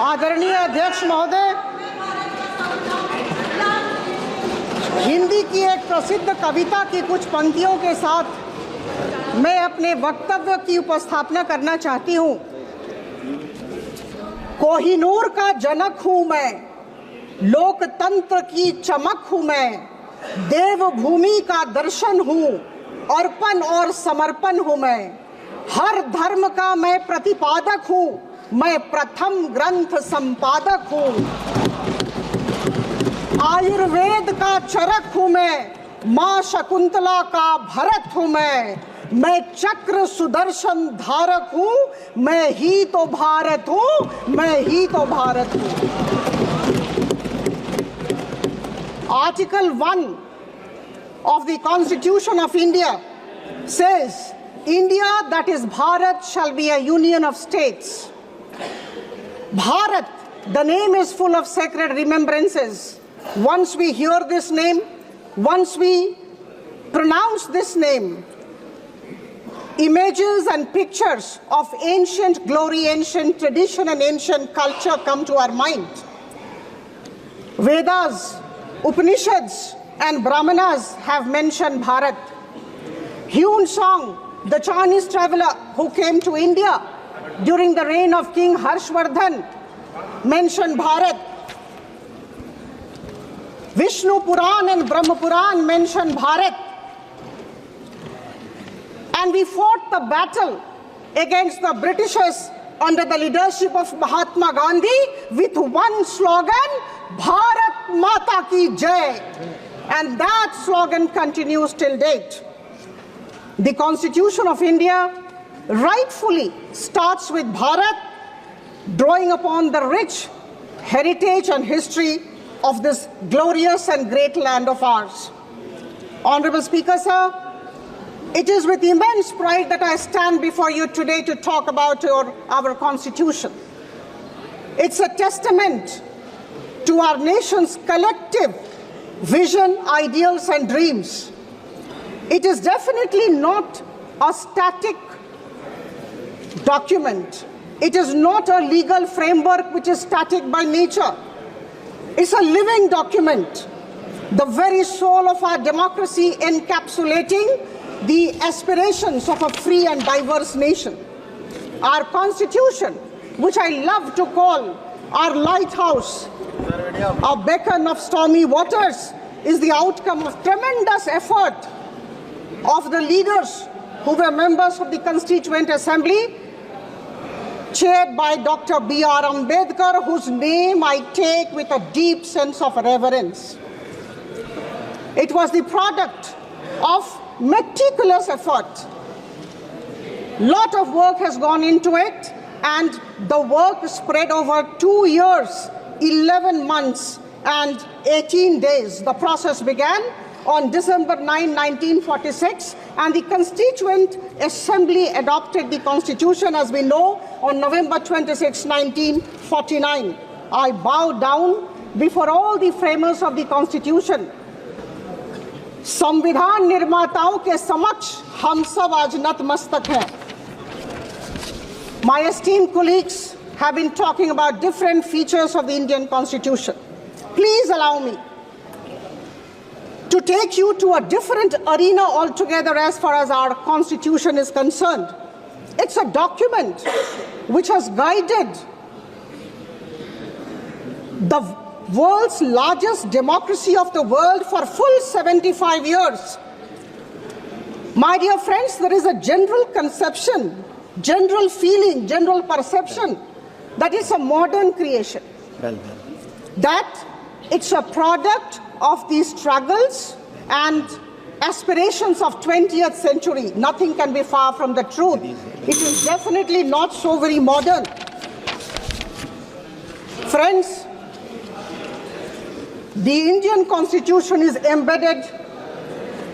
आदरणीय अध्यक्ष महोदय, हिंदी की एक प्रसिद्ध कविता की कुछ पंक्तियों के साथ मैं अपने वक्तव्य की उपस्थापना करना चाहती हूँ। कोहिनूर का जनक हूँ मैं, लोकतंत्र की चमक हूँ मैं, देवभूमि का दर्शन हूँ, अर्पण और समर्पण हूँ मैं, हर धर्म का मैं प्रतिपादक हूँ, मैं प्रथम ग्रंथ संपादक हूँ, आयुर्वेद का चरक हूँ मैं, माँ शकुंतला का भरत हूँ मैं चक्र सुदर्शन धारक हूँ, मैं ही तो भारत हूँ, मैं ही तो भारत हूँ। Article 1 of the Constitution of India says, India, that is Bharat, shall be a union of states. Bharat, the name is full of sacred remembrances. Once we hear this name, once we pronounce this name, images and pictures of ancient glory, ancient tradition and ancient culture come to our mind. Vedas, Upanishads and Brahmanas have mentioned Bharat. Hyun Song, the Chinese traveler who came to India during the reign of King Harshvardhan, mentioned Bharat. Vishnu Puran and Brahma Puran mention Bharat. And we fought the battle against the Britishers under the leadership of Mahatma Gandhi with one slogan, Bharat Mata Ki Jai. And that slogan continues till date. The Constitution of India rightfully starts with Bharat, drawing upon the rich heritage and history of this glorious and great land of ours. Honorable Speaker, sir, it is with immense pride that I stand before you today to talk about our Constitution. It's a testament to our nation's collective vision, ideals, and dreams. It is definitely not a static document. It is not a legal framework which is static by nature. It's a living document, the very soul of our democracy, encapsulating the aspirations of a free and diverse nation. Our Constitution, which I love to call our lighthouse, a beacon of stormy waters, is the outcome of tremendous effort of the leaders who were members of the Constituent Assembly, chaired by Dr. B.R. Ambedkar, whose name I take with a deep sense of reverence. It was the product of meticulous effort. Lot of work has gone into it, and the work spread over 2 years, 11 months, and 18 days. The process began on December 9, 1946, and the Constituent Assembly adopted the Constitution, as we know, on November 26, 1949. I bow down before all the framers of the Constitution. संविधान निर्माताओं के समक्ष हम सब आज नतमस्तक हैं. My esteemed colleagues have been talking about different features of the Indian Constitution. Please allow me to take you to a different arena altogether as far as our Constitution is concerned. It's a document which has guided the world's largest democracy of the world for full 75 years. My dear friends, there is a general conception, general feeling, general perception that it's a modern creation. That it's a product of the struggles and aspirations of 20th century. Nothing can be far from the truth. It is definitely not so very modern. Friends, the Indian Constitution is embedded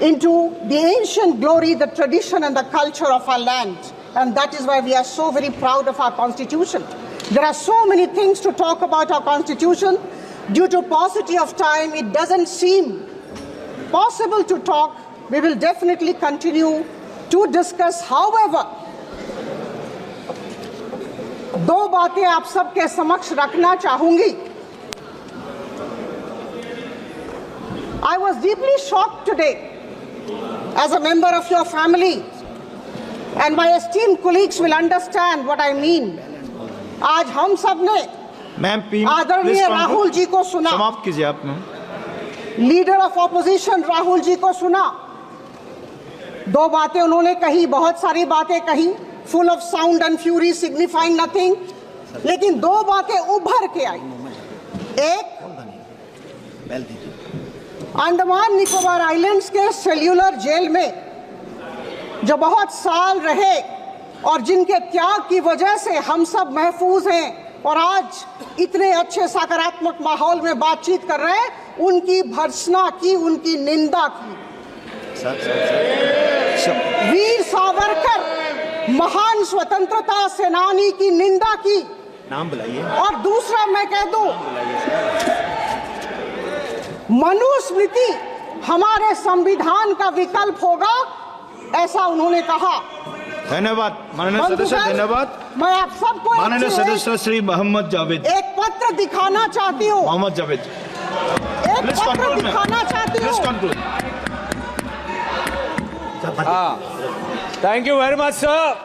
into the ancient glory, the tradition and the culture of our land. And that is why we are so very proud of our Constitution. There are so many things to talk about our Constitution. Due to paucity of time, it doesn't seem possible to talk. We will definitely continue to discuss. However, दो बातें आप सबके समक्ष रखना चाहूंगी। I was deeply shocked today as a member of your family, and my esteemed colleagues will understand what I mean. आज हम सब ने मैम आदरणीय राहुल जी को सुना, समाप्त कीजिए आप ma'am. Leader of opposition Rahul ji को सुना। दो बातें उन्होंने कही, बहुत सारी बातें कही, full of sound and fury, signifying nothing, लेकिन दो बातें उभर के आई। एक, अंडमान निकोबार आइलैंड्स के सेल्यूलर जेल में जो बहुत साल रहे और जिनके त्याग की वजह से हम सब महफूज हैं और आज इतने अच्छे सकारात्मक माहौल में बातचीत कर रहे हैं, उनकी भर्त्सना की, उनकी निंदा की। वीर सावरकर महान स्वतंत्रता सेनानी की निंदा की। नाम बुलाइए। और दूसरा मैं कह दूं, मनुस्मृति हमारे संविधान का विकल्प होगा, ऐसा उन्होंने कहा। धन्यवाद माननीय सदस्य, धन्यवाद। मैं आप सबको माननीय सदस्य श्री मोहम्मद जावेद, एक पत्र दिखाना चाहती हूँ। मोहम्मद जावेद, एक पत्र दिखाना चाहती हूँ। Thank you very much, sir.